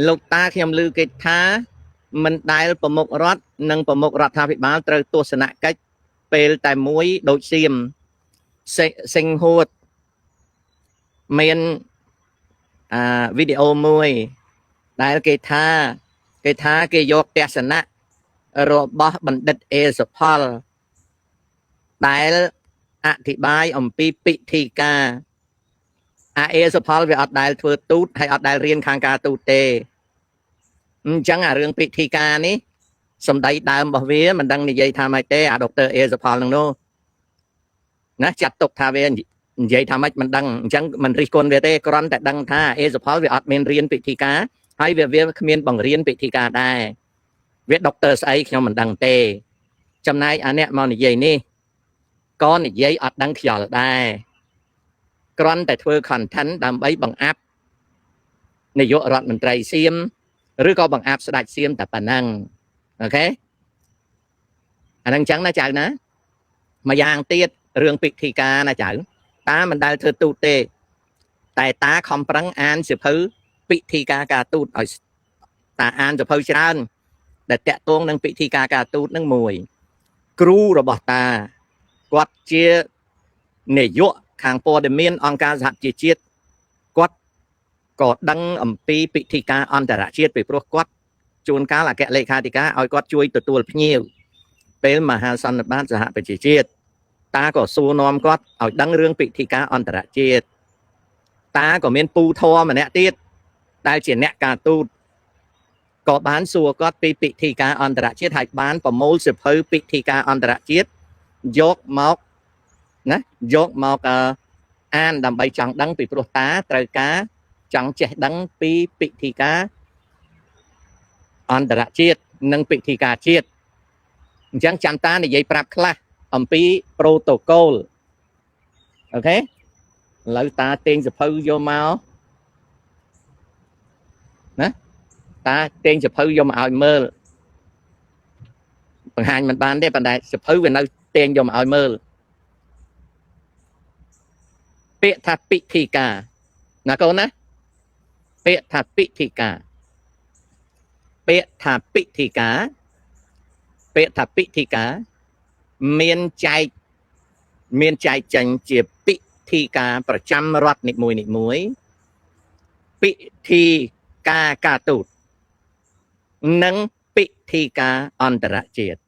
លោកតាខ្ញុំឮគេថាមិនដែលប្រមុខរដ្ឋនិងប្រមុខរដ្ឋាភិបាលត្រូវទស្សនកិច្ចពេលតែមួយដូចសៀមសិង្ហួតមានវីដេអូមួយដែលគេថាគេយកទស្សនៈរបស់បណ្ឌិតអេសផលដែលអធិប្បាយអំពីពិធីការអេសផលវាអត់ដែលធ្វើទូតហើយអត់ដែលរៀនខាងការទូតទេអញ្ចឹងរឿងពិធីការនេះសម្ដីដើមរបស់វាមិនដឹងនិយាយថាម៉េចទេដុកទ័រអេសផលនឹងនោះណាចាត់ទុកថាវានិយាយថាម៉េចមិនដឹងអញ្ចឹងមិនរិះគន់វាទេគ្រាន់តែដឹងថាអេសផលវាអត់មានរៀនពិធីការហើយវាគ្មានបង្រៀនពិធីការដែរវាដុកទ័រស្អីខ្ញុំមិនដឹងទេចំណែកអាអ្នកមកនិយាយនេះក៏និយាយអត់ដឹងខ្យល់ដែរគ្រាន់តែធ្វើ content ដើម្បីបង្អាប់នាយករដ្ឋមន្ត្រីសៀមឬក៏បង្អាប់ស្ដេចសៀមតែប៉ុណ្ណឹងអូខេអាហ្នឹងអញ្ចឹងណាចៅណាម្យ៉ាងទៀតរឿងពិធីការណាចៅតាមិនដែលធ្វើទូតទេតែតាខំប្រឹងអានសៀវភៅពិធីការទូតឲ្យតាអានសៀវភៅច្រើនដែលតាក់ទងនឹងពិធីការទូតនឹងមួយគ្រូរបស់តាគាត់ជានាយកខាងព័ត៌មានអង្គការសហជីវជាតិគាត់ក៏ដឹងអំពីពិធីការអន្តរជាតិពីព្រោះគាត់ជួនកាលអគ្គលេខាធិការឲ្យគាត់ជួយទទួលភ្ញៀវពេលមហាសន្និបាតសហប្រជាជាតិតាក៏សួរនាំគាត់ឲ្យដឹងរឿងពិធីការអន្តរជាតិតាក៏មានពូធរម្នាក់ទៀតដែលជាអ្នកការទូតក៏បានសួរគាត់ពីពិធីការអន្តរជាតិហើយបានប្រមូលសៀវភៅពិធីការអន្តរជាតិយកមកអានដើម្បីចង់ដឹងពីព្រោះតាត្រូវការចង់ចេះដឹងពីពិធីការអន្តរជាតិនិងពិធីការជាតិអញ្ចឹងចាំតានិយាយប្រាប់ខ្លះអំពី protocol អូខេឥឡូវតាទិញសភៅយកមកណាតាទិញសភៅយកមកឲ្យមើលបង្ហាញមិនបានទេប៉ុន្តែសភៅវានៅទិញយកមកឲ្យមើលពាក្យថាពិធីការណាកូនណាពាក្យថាពិធីការពាក្យថាពិធីការពាក្យថាពិធីការមានចែកចេញជាពិធីការប្រចាំរដ្ឋនីមួយពិធីការទូតនិងពិធីការអន្តរជាតិ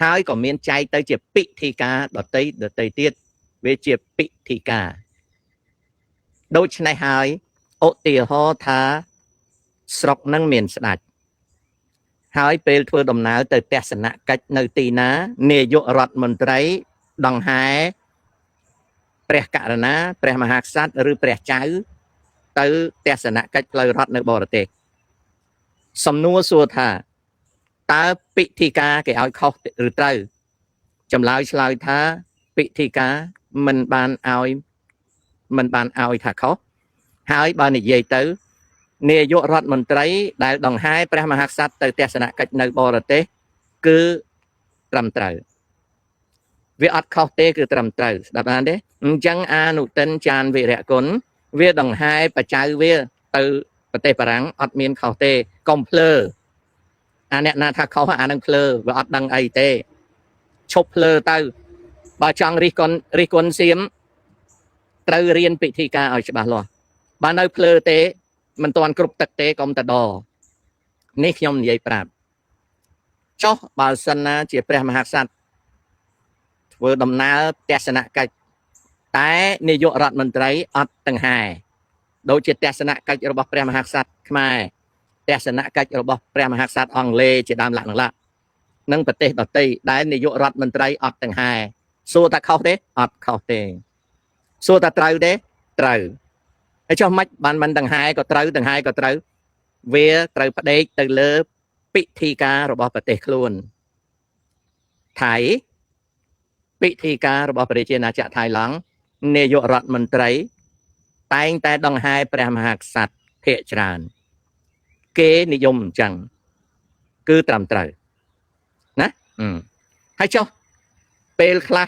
ហើយក៏មានចែកទៅជាពិធីការដតីទៀតវាជាពិធីការដូច្នេះហើយឧទាហរណ៍ថាស្រុកនឹងមានស្ដេចហើយពេលធ្វើដំណើរទៅទស្សនកិច្ចនៅទីណានាយករដ្ឋមន្ត្រីដង្ហែព្រះករុណាព្រះមហាក្សត្រឬព្រះចៅទៅទស្សនកិច្ចផ្លូវរដ្ឋនៅបរទេសសំណួរសួរថាតើពិធីការគេឲ្យខុសឬត្រូវចម្លើយឆ្លើយថាពិធីការមិនបានឲ្យថាខុសហើយបើនិយាយទៅនាយករដ្ឋមន្ត្រីដែលដង្ហែព្រះមហាក្សត្រទៅទស្សនកិច្ចនៅបរទេសគឺត្រឹមត្រូវវាអត់ខុសទេគឺត្រឹមត្រូវស្ដាប់បានទេអញ្ចឹងអនុទិនចានវិរៈគុណវាដង្ហែបច្ចៅវាទៅប្រទេសបារាំងអត់មានខុសទេកុំភ្លើអាអ្នកណាថាខុសអានឹងភ្លើវាអត់ដឹងអីទេឈប់ភ្លើទៅបើចង់រិះគន់សៀមត្រូវរៀនពិធីការឲ្យច្បាស់លាស់បើនៅភ្លើទេមិនទាន់គ្រប់ទឹកទេកុំតដនេះខ្ញុំនិយាយប្រាប់ចុះបើសិនណាជាព្រះមហាក្សត្រធ្វើដំណើរទស្សនកិច្ចតែនាយករដ្ឋមន្ត្រីអត់ដង្ហែដូចជាទស្សនកិច្ចរបស់ព្រះមហាក្សត្រខ្មែរទស្សនកិច្ចរបស់ព្រះមហាក្សត្រអង់គ្លេសជាដើមលក្ខណៈនិងប្រទេសដទៃដែលនាយករដ្ឋមន្ត្រីអត់ដង្ហែសួរថាខុសទេអត់ខុសទេសួរថាត្រូវទេត្រូវហើយចុះមិនបានមិនដង្ហែក៏ត្រូវដង្ហែក៏ត្រូវវាត្រូវផ្ដេកទៅលើពិធីការរបស់ប្រទេសខ្លួនថៃពិធីការរបស់ប្រជាណាចក្រថៃឡង់នាយករដ្ឋមន្ត្រីតែងតែដង្ហែព្រះមហាក្សត្រភាគច្រើនគេនិយមអញ្ចឹងគឺត្រឹមត្រូវណាហើយចុះពេលខ្លះ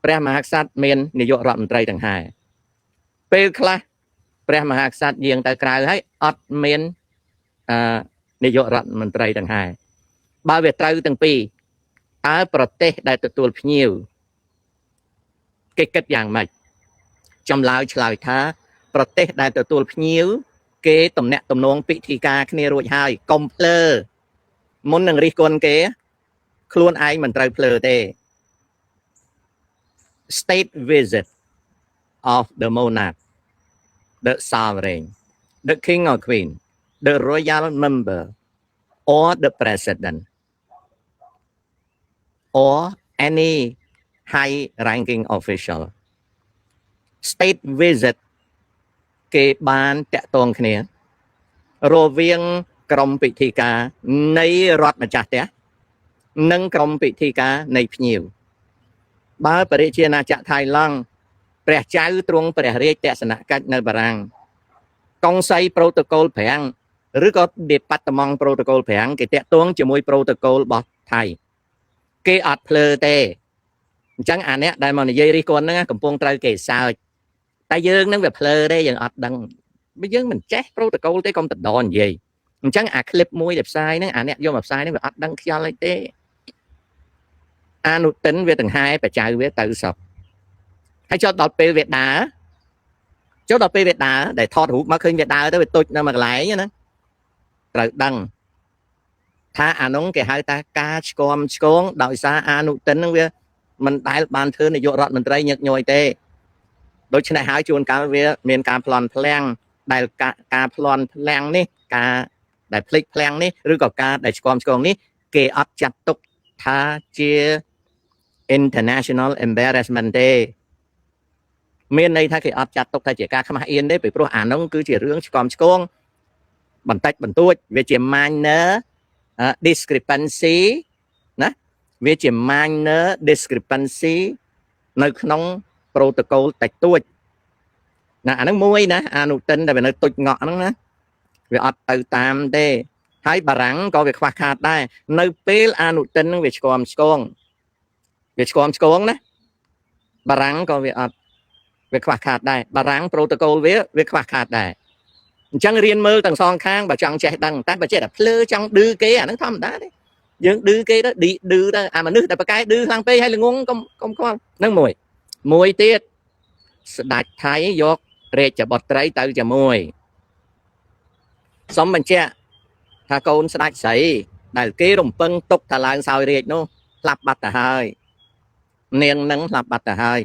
ព្រះមហាក្សត្រមាននាយករដ្ឋមន្ត្រីដង្ហែពេលខ្លះ ព្រះមហាក្សត្រយាងទៅក្រៅហើយអត់មាននាយករដ្ឋមន្ត្រីទាំងហើយបើវាត្រូវទាំងពីរតើប្រទេសដែលទទួលភ្ញៀវគេគិតយ៉ាងម៉េចចម្លើយឆ្លើយថាប្រទេសដែលទទួលភ្ញៀវគេតំណាក់តំណងពិធីការគ្នារួចហើយកុំភ្លើមុននឹងរិះគន់គេខ្លួនឯងមិនត្រូវភ្លើទេ state visit of the monarch the sovereign the king or queen the royal member or the president or any high ranking official state visit គេបានតាក់ទងគ្នារវាងក្រុមពិធីការនៃរដ្ឋម្ចាស់ផ្ទះនិងក្រុមពិធីការនៃភ្ញៀវបើបរិជាណាចក្រថៃឡង់ព្រះចៅទ្រង់ព្រះរាជទស្សនកិច្ចនៅបារាំងកុងសីប្រូតូកូល5ឬក៏ Department Protocol 5គេតាក់ទងជាមួយ Protocol របស់ថៃគេអត់ភ្លើទេអញ្ចឹងអាអ្នកដែលមកនិយាយរិះគន់ហ្នឹងកំពុងត្រូវគេសើចតែយើងនឹងវាភ្លើទេយើងអត់ដឹងយើងមិនចេះ Protocol ទេកុំតដនិយាយអញ្ចឹងអា clip មួយដែលផ្សាយហ្នឹងអាអ្នកយកមកផ្សាយហ្នឹងវាអត់ដឹងខ្យល់អីទេអនុទិនវាទាំងហែបច្ចៅវាទៅសពហើយចុះដល់ពេលវាដើរដែលថតរូបមកឃើញវាដើរទៅវាទុចនៅមួយកន្លែងណាត្រូវដឹងថាអានោះគេហៅថាការឆ្គំឆ្គងដោយសារអនុទិនហ្នឹងវាមិនដែលបានធ្វើនាយករដ្ឋមន្ត្រីញឹកញយទេដូច្នេះហើយជួនកាលវាមានការប្លន់ភ្លាំងដែលការប្លន់ភ្លាំងនេះការដែលភ្លេចភ្លាំងនេះឬក៏ការដែលឆ្គំឆ្គងនេះគេអត់ចាត់ទុកថាជា international embarrassment ទេមានន័យថាគេអត់ចាត់ទុកថាជាការខ្មាស់អៀនទេពីព្រោះអានោះគឺជារឿងឆ្គំឆ្គងបន្តិចបន្តួចវាជា minor discrepancy ណាវាជា minor discrepancy នៅក្នុង protocol តិចតួចណាអាហ្នឹងមួយណាអនុទិនដែលវានៅទុចងក់ហ្នឹងណាវាអត់ទៅតាមទេហើយបារាំងក៏វាខ្វះខាតដែរនៅពេលអនុទិនហ្នឹងវាឆ្គំឆ្គងណាបារាំងក៏វាអត់វាខ្វះខាតដែរបារាំង protocol វាខ្វះខាតដែរអញ្ចឹងរៀនមើលទាំងសងខាងបើចង់ចេះដឹងតែបើចេះតែភ្លើចង់ឌឺគេអាហ្នឹងធម្មតាទេយើងឌឺគេទៅឌឺទៅអាមនុស្សតែប្រកែឌឺខ្លាំងពេកហើយល្ងងកុំខ្វល់ហ្នឹងមួយទៀតស្ដេចថៃយករាជបុត្រីទៅជាមួយសូមបញ្ជាក់ថាកូនស្ដេចស្រីដែលគេរំពឹងទុកថាឡើងសោយរាជនោះស្លាប់បាត់ទៅហើយនាងនឹងស្លាប់បាត់ទៅហើយ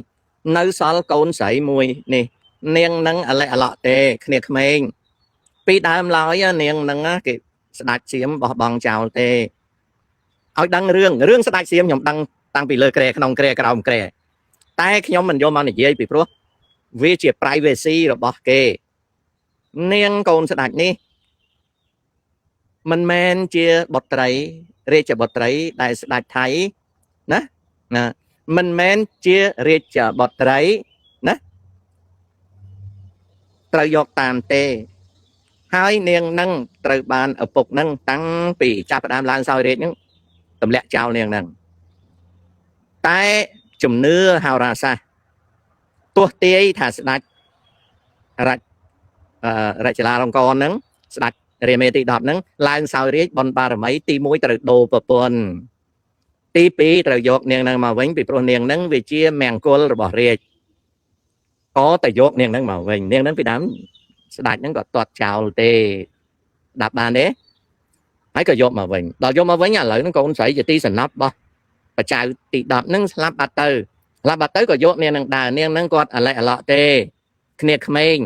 នៅសល់កូនស្រីមួយនេះនាងនឹងអលេះអឡក់ទេគ្នាក្មេងពីដើមឡើយនាងនឹងគេស្ដេចសៀមបោះបង់ចោលទេឲ្យដឹងរឿងស្ដេចសៀមខ្ញុំដឹងតាំងពីលើគ្រែក្នុងគ្រែក្រោមគ្រែតែខ្ញុំមិនយកមកនិយាយពីព្រោះវាជា privacy របស់គេនាងកូនស្ដេចនេះមិនមែនជាបុត្រីរាជបុត្រីដែលស្ដេចថៃណាមិនមែនជារាជបុត្រីណាត្រូវយកតាមទេហើយនាងនឹងត្រូវបានឪពុកនឹងតាំងពីចាប់ផ្ដើមឡើងសោយរាជនឹងទម្លាក់ចោលនាងនឹងតែជំនឿហោរាសាស្ត្រទោះទាយថាស្ដេចរចលាលង្កននឹងស្ដេចរាមាទី10នឹងឡើងសោយរាជបុណ្យបារមីទី1ត្រូវដូរប្រពន្ធទី2ត្រូវយកនាងនឹងមកវិញពីព្រោះនាងនឹងវាជាមង្គលរបស់រាជក៏តែយកនាងនឹងមកវិញនាងនឹងពីដើមស្ដេចនឹងក៏ទាត់ចោលទេដាប់បានទេហើយក៏យកមកវិញដល់យកមកវិញឥឡូវនឹងកូនស្រីជាទីសំណប់របស់បច្ចៅទី10នឹងស្លាប់បាត់ទៅក៏យកនាងនឹងដើរនាងនឹងគាត់អលេះអឡក់ទេគ្នាក្មេង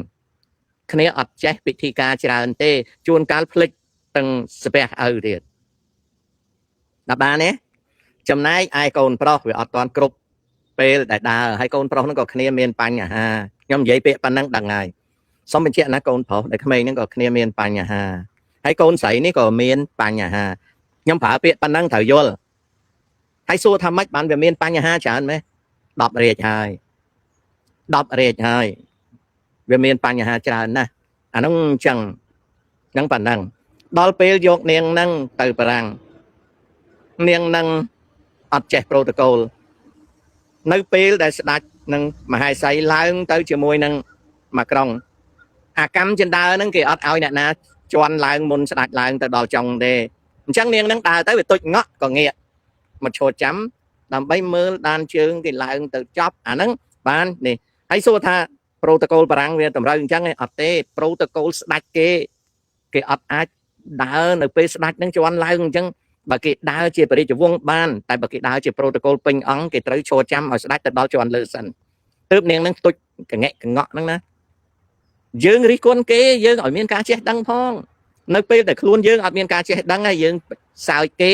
គ្នាអត់ចេះពិធីការច្រើនទេជួនកាលភ្លេចទាំងស្ពះឪទៀតដល់បានទេចំណែកឯកូនប្រុសវាអត់ទាន់គ្រប់ពេលដែលដើរហើយកូនប្រុសហ្នឹងក៏គ្នាមានបញ្ហាខ្ញុំនិយាយពាក្យប៉ុណ្ណឹងដឹងហើយសូមបញ្ជាក់ណាកូនប្រុសដែលក្មេងហ្នឹងក៏គ្នាមានបញ្ហាហើយកូនស្រីនេះក៏មានបញ្ហាខ្ញុំប្រើពាក្យប៉ុណ្ណឹងត្រូវយល់ហើយសួរថាម៉េចបានវាមានបញ្ហាច្រើនម៉េច10រាជហើយវាមានបញ្ហាច្រើនណាស់អានោះអញ្ចឹងប៉ុណ្ណឹងដល់ពេលយកនាងនឹងទៅបារាំងនាងនឹងអត់ចេះ protocol នៅពេលដែលស្ដេចនឹងមហេសីឡើងទៅជាមួយនឹងម៉ាក្រុង អាកម្មចិនដើហ្នឹងគេអត់ឲ្យអ្នកណាជន់ឡើងមុនស្ដាច់ឡើងទៅដល់ចុងទេអញ្ចឹងនាងហ្នឹងដើរទៅវាទុចងក់ក៏ងាកមកឈរចាំដើម្បីមើលដានជើងគេឡើងទៅចប់អាហ្នឹងបាននេះហើយសួរថា protocol បារាំងវាតម្រូវអញ្ចឹងឯងអត់ទេ protocol ស្ដាច់គេអត់អាចដើរនៅពេលស្ដាច់ហ្នឹងជន់ឡើងអញ្ចឹងបើគេដើរជាបរិយាវង្សបានតែបើគេដើរជា protocol ពេញអង្គគេត្រូវឈរចាំឲ្យស្ដាច់ទៅដល់ជន់លើសិនទើបនាងហ្នឹងទុចកងែកកងក់ហ្នឹងណាយើងរិះគន់គេយើងឲ្យមានការចេះដឹងផងនៅពេលដែលខ្លួនយើងអត់មានការចេះដឹងហើយយើងសើចគេ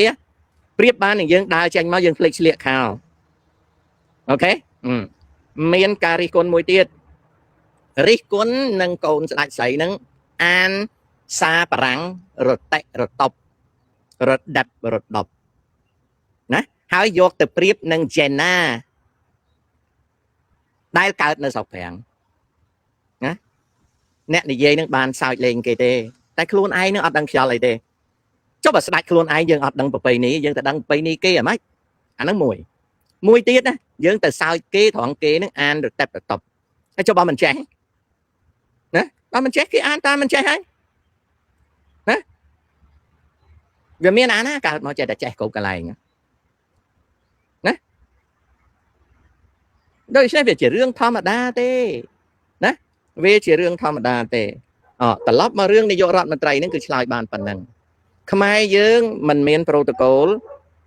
ប្រៀបបាននឹងយើងដើរចេញមកយើងភ្លេចស្លៀកខោអូខេមានការរិះគន់មួយទៀតរិះគន់នឹងកូនស្ដេចស្រីហ្នឹងអានសារបារាំងរតិរតប់រដិបរដប់ណាហើយយកទៅប្រៀបនឹង Jenna ដែលកើតនៅស្រុកប្រាំងណាអ្នកនិយាយនឹងបានសើចលេងគេទេតែខ្លួនឯងនឹងអត់ដឹងខ្យល់អីទេចុះបើស្ដាច់ខ្លួនឯងយើងអត់ដឹងប្រពៃណីយើងទៅដឹងប្រពៃណីគេអ្ហ្មិចអាហ្នឹងមួយទៀតណាយើងទៅសើចគេត្រង់គេនឹងអានរតិបរតប់ហើយចុះបើមិនចេះណាបើមិនចេះគេអានតាមមិនចេះហើយណាវាមានអាណាកើតមកចេះតែចេះគ្រប់កន្លែងណាដូច្នេះវាជារឿងធម្មតាទេណាវាជារឿងធម្មតាទេត្រឡប់មករឿងនាយករដ្ឋមន្ត្រីហ្នឹងគឺឆ្លើយបានប៉ុណ្ណឹងខ្មែរយើងមិនមាន protocol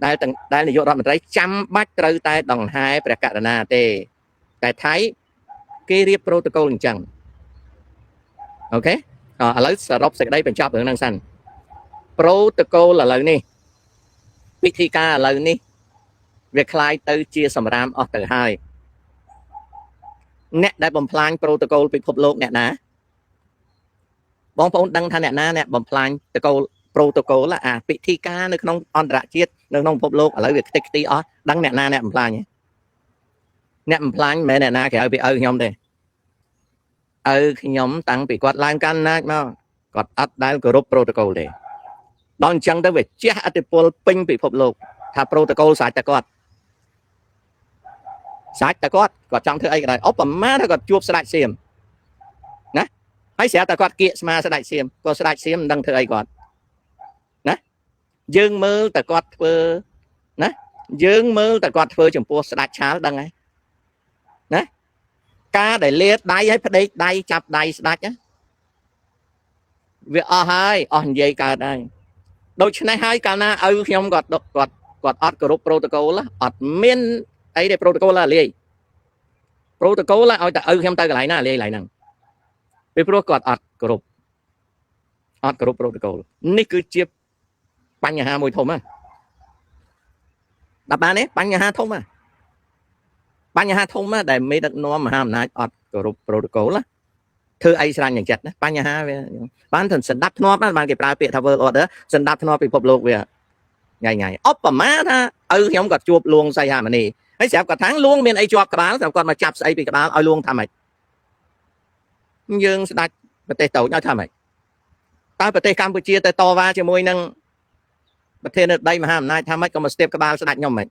ដែលនាយករដ្ឋមន្ត្រីចាំបាច់ត្រូវតែដង្ហែព្រះករុណាទេតែថៃគេរៀប protocol អញ្ចឹងអូខេឥឡូវសរុបសេចក្តីបញ្ចប់រឿងហ្នឹងសិន protocol ឥឡូវនេះពិធីការឥឡូវនេះវាคล้ายទៅជាសម្រាមអស់ទៅហើយអ្នកដែលបំផ្លាញ protocol ពិភពលោកអ្នកណាបងប្អូនដឹងថាអ្នកណាអ្នកបំផ្លាញ protocol អាពិធីការនៅក្នុងអន្តរជាតិនៅក្នុងពិភពលោកឥឡូវវាខ្ទេចខ្ទីអស់ដឹងអ្នកណាអ្នកបំផ្លាញអ្នកបំផ្លាញមិនមែនអ្នកណាក្រៅពីឪខ្ញុំទេឪខ្ញុំតាំងពីគាត់ឡើងកាន់អំណាចមកគាត់អត់ដែលគោរព protocol ទេដល់អញ្ចឹងទៅវាជះឥទ្ធិពលពេញពិភពលោកថា protocol សាច់តែគាត់ចង់ធ្វើអីក៏ដោយឧបមាថាគាត់ជួបស្ដេចសៀមណាហើយស្រាប់តែគាត់គៀកស្មាស្ដេចសៀមក៏ស្ដេចសៀមមិនដឹងធ្វើអីគាត់ណាយើងមើលតែគាត់ធ្វើណាយើងមើលតែគាត់ធ្វើចំពោះស្ដេចឆាលដឹងហើយណាការដែលលាដៃឲ្យផ្ដេកដៃចាប់ដៃស្ដេចណាវាអស់ហើយអស់និយាយកើតហើយដូច្នេះហើយកាលណាឪខ្ញុំគាត់អត់គោរព protocol អត់មានអីទេ protocol លាយ protocol ឲ្យតែឪខ្ញុំទៅកន្លែងណាលាយឡើងហ្នឹងពីព្រោះគាត់អត់គោរព protocol នេះគឺជាបញ្ហាមួយធំណាដល់បានទេបញ្ហាធំណាដែលមេដឹកនាំមហាអំណាចអត់គោរព protocol ណាធ្វើអីស្រាញ់យ៉ាងចិត្តណាបញ្ហាវាបានទៅសន្តាប់ធ្នាប់ណាបានគេប្រើពាក្យថា world order សន្តាប់ធ្នាប់ពិភពលោកវាញ៉ៃឧបមាថាឪខ្ញុំគាត់ជួបលួងសីហមុនីហើយស្រាប់គាត់ថាលួងមានអីជាប់ក្បាលស្រាប់គាត់មកចាប់ស្អីពីក្បាលឲ្យលួងថាម៉េចយើងស្ដាច់ប្រទេសតូចឲ្យថាម៉េចតើប្រទេសកម្ពុជាទៅតវ៉ាជាមួយនឹងប្រធានាធិបតីមហាអំណាចថាម៉េចក៏មកស្ទាបក្បាលស្ដាច់ខ្ញុំម៉េច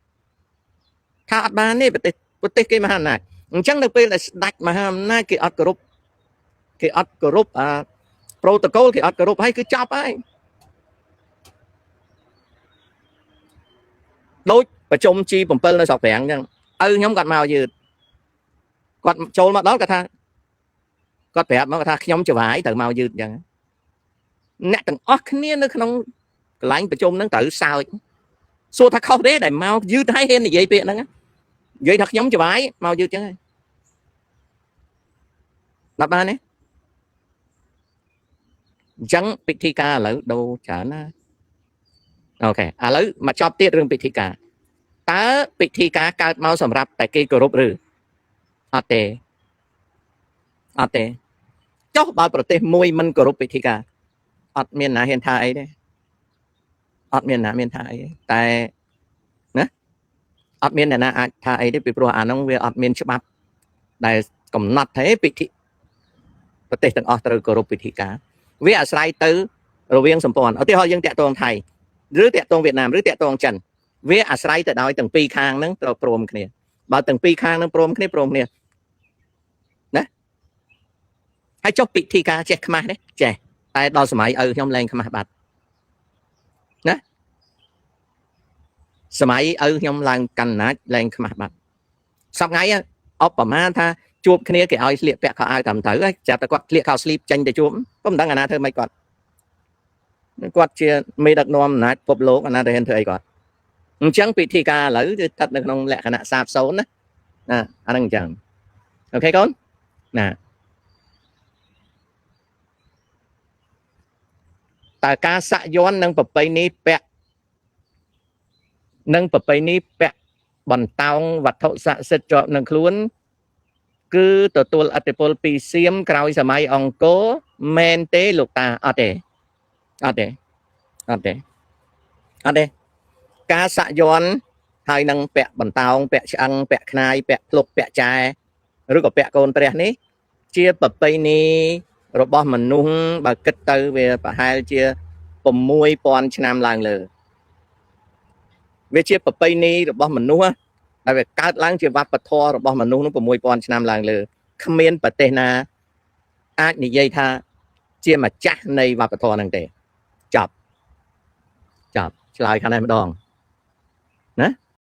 ថាអត់បានទេប្រទេសគេមហាអំណាចអញ្ចឹងនៅពេលដែលស្ដាច់មហាអំណាចគេអត់គោរពprotocol គេអត់គោរពហើយគឺចប់ហើយដូចប្រជុំ G7 នៅស្រុកប្រាំងអញ្ចឹងឪខ្ញុំគាត់មកយឺតគាត់ចូលមកដល់គាត់ថាគាត់ប្រាប់មកថាខ្ញុំច្បាយត្រូវមកយឺតអញ្ចឹងអ្នកទាំងអស់គ្នានៅក្នុងកន្លែងប្រជុំហ្នឹងត្រូវសើចសួរថាខុសទេដែលមកយឺតហើយហ៊ាននិយាយពាក្យហ្នឹងនិយាយថាខ្ញុំច្បាយមកយឺតអញ្ចឹងហើយដល់បានទេអញ្ចឹងពិធីការឥឡូវដូរច្រើនណាអូខេឥឡូវមកចប់ទៀតរឿងពិធីការតើពិធីការកើតមកសម្រាប់តែគេគោរពឬអត់ទេចុះបើប្រទេសមួយមិនគោរពពិធីការអត់មានណាហ៊ានថាអីទេអត់មានណាមានថាអីតែណាអត់មានអ្នកណាអាចថាអីទេពីព្រោះអានោះវាអត់មានច្បាប់ដែលកំណត់ទេពិធីប្រទេសទាំងអស់ត្រូវគោរពពិធីការវាអាស្រ័យទៅរវាងសម្ព័ន្ធឧទាហរណ៍យើងតាក់ទងថៃឬតាក់ទងវៀតណាមឬតាក់ទងចិនវាអាស្រ័យទៅដោយទាំងពីរខាងហ្នឹងត្រូវព្រមគ្នាបើទាំងពីរខាងហ្នឹងព្រមគ្នាណាហ ហើយចុះពិធីការចេះខ្មាស់ទេចេះតែដល់សម័យឪខ្ញុំលែងខ្មាស់បាត់ណាសម័យឪខ្ញុំឡើងកាន់អំណាចលែងខ្មាស់បាត់សប្តាហ៍ថ្ងៃអបប្រមាណថាជួបគ្នាគេឲ្យស្លៀកពាក់ខោអាវតាមត្រូវចាប់តែគាត់ស្លៀកខោស្លីបចេញទៅជួបក៏មិនដឹងអាណាធ្វើម៉េចគាត់ជាមេដឹកនាំអំណាចពិភពលោកអាណាទៅហ៊ានធ្វើអីគាត់អញ្ចឹងពិធីការឥឡូវគឺស្ថិតនៅក្នុងលក្ខណៈសាបសូន្យណាអាហ្នឹងអញ្ចឹងអូខេកូនណាតើការសាក់យ័ន្តនិងប្រពៃណីពាក់បន្តោងវត្ថុស័ក្តិសិទ្ធិជាប់នឹងខ្លួនគឺទទួលឥទ្ធិពលពីសៀមក្រោយសម័យអង្គរមែនទេលោកតាអត់ទេការសាក់យ័ន្តហើយនឹងពាក់បន្តោងពាក់ឆ្អឹងពាក់ខ្នាយពាក់ភ្លុកពាក់ចែឬក៏ពាក់កូនព្រះនេះជាប្រពៃណីរបស់មនុស្សបើគិតទៅវាប្រហែលជា6000ឆ្នាំឡើងលើវាជាប្រពៃណីរបស់មនុស្សដែលវាកើតឡើងជាវប្បធម៌របស់មនុស្សនោះ6000ឆ្នាំឡើងលើគ្មានប្រទេសណាអាចនិយាយថាជាម្ចាស់នៃវប្បធម៌ហ្នឹងទេចប់ឆ្លើយខាងនេះម្ដងណា